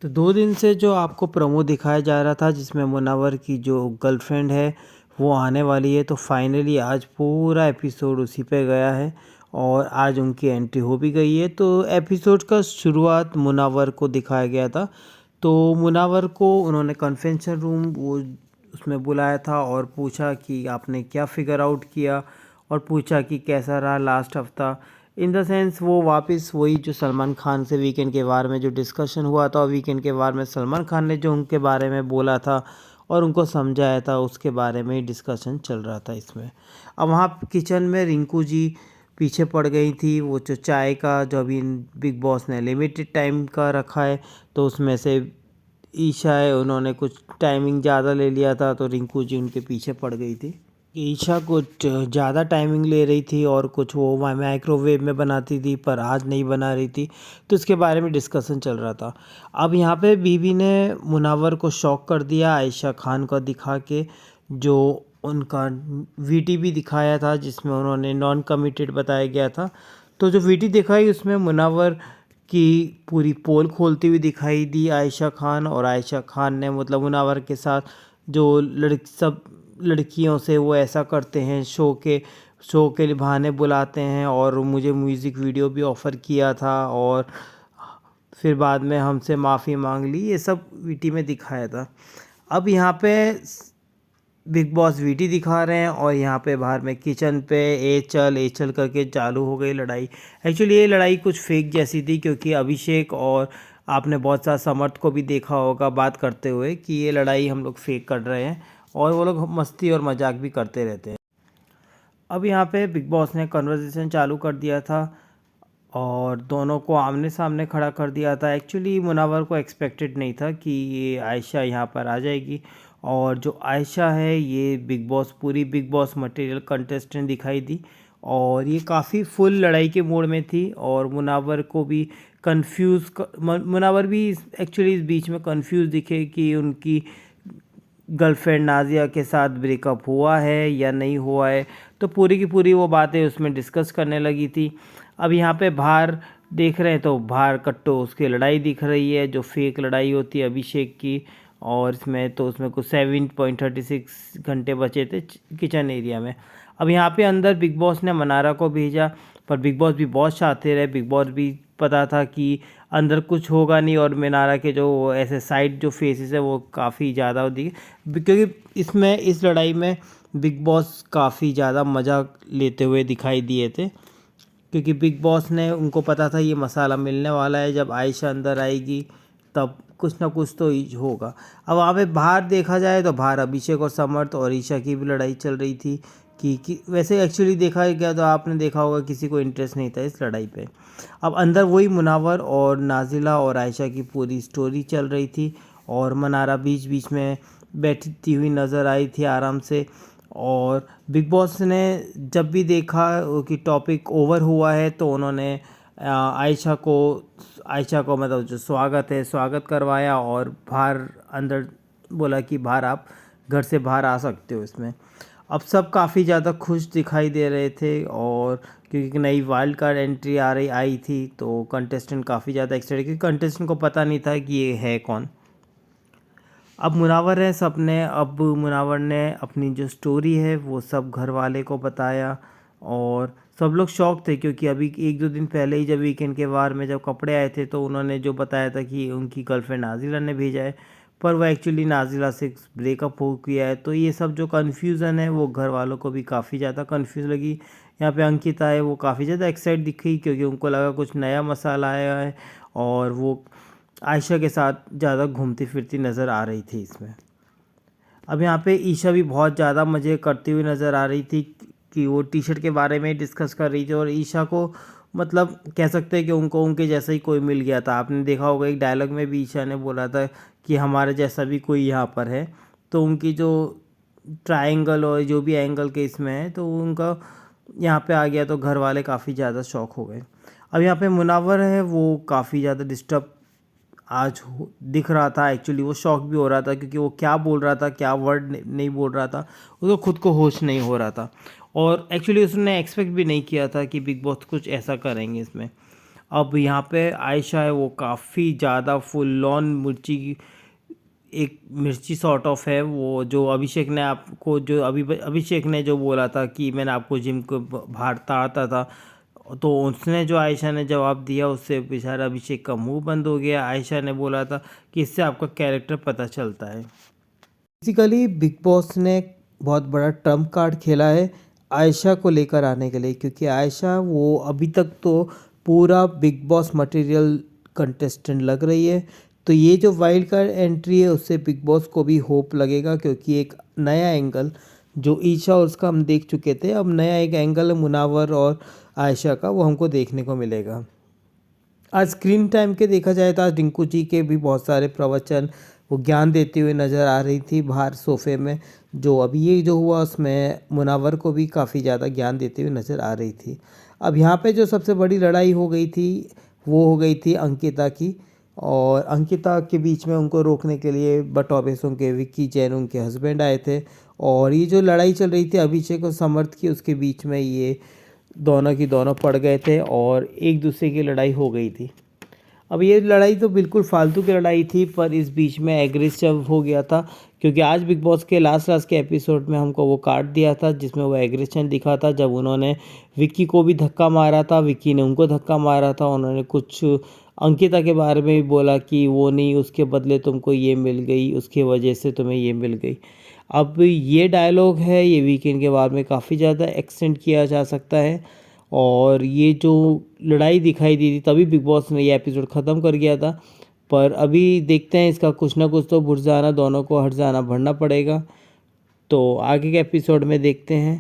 तो 2 दिन से जो आपको प्रोमो दिखाया जा रहा था जिसमें मुनव्वर की जो गर्लफ्रेंड है वो आने वाली है, तो फाइनली आज पूरा एपिसोड उसी पे गया है और आज उनकी एंट्री हो भी गई है। तो एपिसोड का शुरुआत मुनव्वर को दिखाया गया था। तो मुनव्वर को उन्होंने कन्वेंशन रूम वो उसमें बुलाया था और पूछा कि आपने क्या फिगर आउट किया, और पूछा कि कैसा रहा लास्ट हफ्ता। इन द सेंस वो वापस वही जो सलमान खान से वीकेंड के बारे में जो डिस्कशन हुआ था, और वीकेंड के बारे में सलमान खान ने जो उनके बारे में बोला था और उनको समझाया था, उसके बारे में ही डिस्कशन चल रहा था इसमें। अब वहाँ किचन में रिंकू जी पीछे पड़ गई थी। वो जो चाय का जो अभी बिग बॉस ने लिमिटेड टाइम का रखा है, तो उसमें से ईशा है, उन्होंने कुछ टाइमिंग ज़्यादा ले लिया था, तो रिंकू जी उनके पीछे पड़ गई थी। ईशा कुछ ज़्यादा टाइमिंग ले रही थी और कुछ वो माइक्रोवेव में बनाती थी पर आज नहीं बना रही थी, तो इसके बारे में डिस्कशन चल रहा था। अब यहाँ पे बीबी ने मुनव्वर को शॉक कर दिया आयशा खान को दिखा के, जो उनका वीटीवी दिखाया था जिसमें उन्होंने नॉन कमिटेड बताया गया था। तो जो वीटी दिखाई उसमें मुनव्वर की पूरी पोल खोलती हुई दिखाई दी आयशा खान, और आयशा खान ने मतलब मुनव्वर के साथ जो सब लड़कियों से वो ऐसा करते हैं, शो के बहाने बुलाते हैं, और मुझे म्यूज़िक वीडियो भी ऑफ़र किया था और फिर बाद में हमसे माफ़ी मांग ली, ये सब वीटी में दिखाया था। अब यहाँ पे बिग बॉस वीटी दिखा रहे हैं और यहाँ पे बाहर में किचन पे ए चल करके चालू हो गई लड़ाई। एक्चुअली ये लड़ाई कुछ फेक जैसी थी, क्योंकि अभिषेक और आपने बहुत सारा समर्थ को भी देखा होगा बात करते हुए कि ये लड़ाई हम लोग फेक कर रहे हैं, और वो लोग मस्ती और मजाक भी करते रहते हैं। अब यहाँ पे बिग बॉस ने कन्वर्सेशन चालू कर दिया था और दोनों को आमने सामने खड़ा कर दिया था। एक्चुअली मुनव्वर को एक्सपेक्टेड नहीं था कि ये आयशा यहाँ पर आ जाएगी, और जो आयशा है ये पूरी बिग बॉस मटेरियल कंटेस्टेंट दिखाई दी, और ये काफ़ी फुल लड़ाई के मूड में थी। और मुनव्वर को भी मुनव्वर भी एक्चुअली इस बीच में कंफ्यूज दिखे कि उनकी गर्लफ्रेंड नाजिया के साथ ब्रेकअप हुआ है या नहीं हुआ है, तो पूरी की पूरी वो बातें उसमें डिस्कस करने लगी थी। अब यहाँ पे बाहर देख रहे हैं तो बाहर कट्टो उसकी लड़ाई दिख रही है, जो फेक लड़ाई होती है अभिषेक की, और उसमें कुछ 7.36 घंटे बचे थे किचन एरिया में। अब यहाँ पे अंदर बिग बॉस ने मनारा को भेजा, पर बिग बॉस भी बहुत शातिर है। बिग बॉस भी पता था कि अंदर कुछ होगा नहीं, और मनारा के जो ऐसे साइड जो फेसेस है वो काफ़ी ज़्यादा दिखे, क्योंकि इस लड़ाई में बिग बॉस काफ़ी ज़्यादा मज़ा लेते हुए दिखाई दिए थे, क्योंकि बिग बॉस ने उनको पता था ये मसाला मिलने वाला है, जब आयशा अंदर आएगी तब कुछ ना कुछ तो होगा। अब वहाँ पे बाहर देखा जाए तो बाहर अभिषेक और समर्थ और ईशा की भी लड़ाई चल रही थी कि वैसे एक्चुअली देखा गया तो आपने देखा होगा किसी को इंटरेस्ट नहीं था इस लड़ाई पे। अब अंदर वही मुनव्वर और नाजिला और आयशा की पूरी स्टोरी चल रही थी, और मनारा बीच बीच में बैठती हुई नज़र आई थी आराम से। और बिग बॉस ने जब भी देखा कि टॉपिक ओवर हुआ है, तो उन्होंने आयशा को मतलब जो स्वागत करवाया, और बाहर अंदर बोला कि बाहर आप घर से बाहर आ सकते हो इसमें। अब सब काफ़ी ज़्यादा खुश दिखाई दे रहे थे, और क्योंकि नई वाइल्ड कार्ड एंट्री आई थी, तो कंटेस्टेंट काफ़ी ज़्यादा एक्साइटेड, क्योंकि कंटेस्टेंट को पता नहीं था कि ये है कौन। अब मुनव्वर ने अपनी जो स्टोरी है वो सब घर वाले को बताया, और सब लोग शॉक थे, क्योंकि अभी 1-2 दिन पहले ही जब वीकेंड के वार में जब कपड़े आए थे, तो उन्होंने जो बताया था कि उनकी गर्लफ्रेंड नाजिला ने भेजा है, पर वो एक्चुअली नाजिला से ब्रेकअप हो गया है। तो ये सब जो कन्फ्यूज़न है वो घर वालों को भी काफ़ी ज़्यादा कन्फ्यूज़ लगी। यहाँ पे अंकिता है, वो काफ़ी ज़्यादा एक्साइट दिखी, क्योंकि उनको लगा कुछ नया मसाला आया है, और वो आयशा के साथ ज़्यादा घूमती फिरती नज़र आ रही थी इसमें। अब यहाँ पे ईशा भी बहुत ज़्यादा मज़े करती हुई नज़र आ रही थी, कि वो टी शर्ट के बारे में डिस्कस कर रही थी, और ईशा को मतलब कह सकते हैं कि उनको उनके जैसा ही कोई मिल गया था। आपने देखा होगा एक डायलॉग में भी ईशा ने बोला था कि हमारे जैसा भी कोई यहाँ पर है, तो उनकी जो ट्रायंगल और जो भी एंगल के इसमें है, तो उनका यहाँ पे आ गया, तो घर वाले काफ़ी ज़्यादा शॉक हो गए। अब यहाँ पे मुनव्वर है, वो काफ़ी ज़्यादा डिस्टर्ब दिख रहा था। एक्चुअली वो शॉक भी हो रहा था, क्योंकि वो क्या बोल रहा था, क्या वर्ड नहीं बोल रहा था, उसको खुद को होश नहीं हो रहा था, और एक्चुअली उसने एक्सपेक्ट भी नहीं किया था कि बिग बॉस कुछ ऐसा करेंगे इसमें। अब यहाँ पे आयशा है वो काफ़ी ज़्यादा फुल ऑन एक मिर्ची सॉर्ट ऑफ है। वो जो अभिषेक ने आपको जो अभिषेक ने जो बोला था कि मैंने आपको जिम को बाहर ताड़ता था, तो उसने जो आयशा ने जवाब दिया उससे बेचारा अभिषेक का मुंह बंद हो गया। आयशा ने बोला था कि इससे आपका कैरेक्टर पता चलता है। बेसिकली बिग बॉस ने बहुत बड़ा ट्रम्प कार्ड खेला है आयशा को लेकर आने के लिए, क्योंकि आयशा वो अभी तक तो पूरा बिग बॉस मटेरियल कंटेस्टेंट लग रही है। तो ये जो वाइल्ड कार्ड एंट्री है उससे बिग बॉस को भी होप लगेगा, क्योंकि एक नया एंगल जो ईशा और उसका हम देख चुके थे, अब नया एक एंगल है मुनावर और आयशा का, वो हमको देखने को मिलेगा। आज स्क्रीन टाइम के देखा जाए तो आज रिंकू जी के भी बहुत सारे प्रवचन वो ज्ञान देते हुए नज़र आ रही थी बाहर सोफे में। जो अभी ये जो हुआ उसमें मुनावर को भी काफ़ी ज़्यादा ज्ञान देते हुए नज़र आ रही थी। अब यहाँ पे जो सबसे बड़ी लड़ाई हो गई थी वो हो गई थी अंकिता की, और अंकिता के बीच में उनको रोकने के लिए बटौबेसों के विक्की जैन उनके हस्बैंड आए थे, और ये जो लड़ाई चल रही थी अभिषेक और समर्थ की, उसके बीच में ये दोनों की दोनों पड़ गए थे और एक दूसरे की लड़ाई हो गई थी। अब ये लड़ाई तो बिल्कुल फालतू की लड़ाई थी, पर इस बीच में एग्रेसिव हो गया था, क्योंकि आज बिग बॉस के लास्ट के एपिसोड में हमको वो कार्ड दिया था जिसमें वो एग्रेशन दिखा था, जब उन्होंने विक्की को भी धक्का मारा था, विक्की ने उनको धक्का मारा था। उन्होंने कुछ अंकिता के बारे में भी बोला कि वो नहीं, उसके बदले तुमको ये मिल गई, उसके वजह से तुम्हें ये मिल गई। अब ये डायलॉग है, ये वीकेंड के बाद में काफ़ी ज़्यादा एक्सटेंड किया जा सकता है, और ये जो लड़ाई दिखाई दी थी तभी बिग बॉस ने ये एपिसोड ख़त्म कर गया था। पर अभी देखते हैं इसका कुछ ना कुछ तो बुझ जाना, दोनों को हट जाना भरना पड़ेगा। तो आगे के एपिसोड में देखते हैं।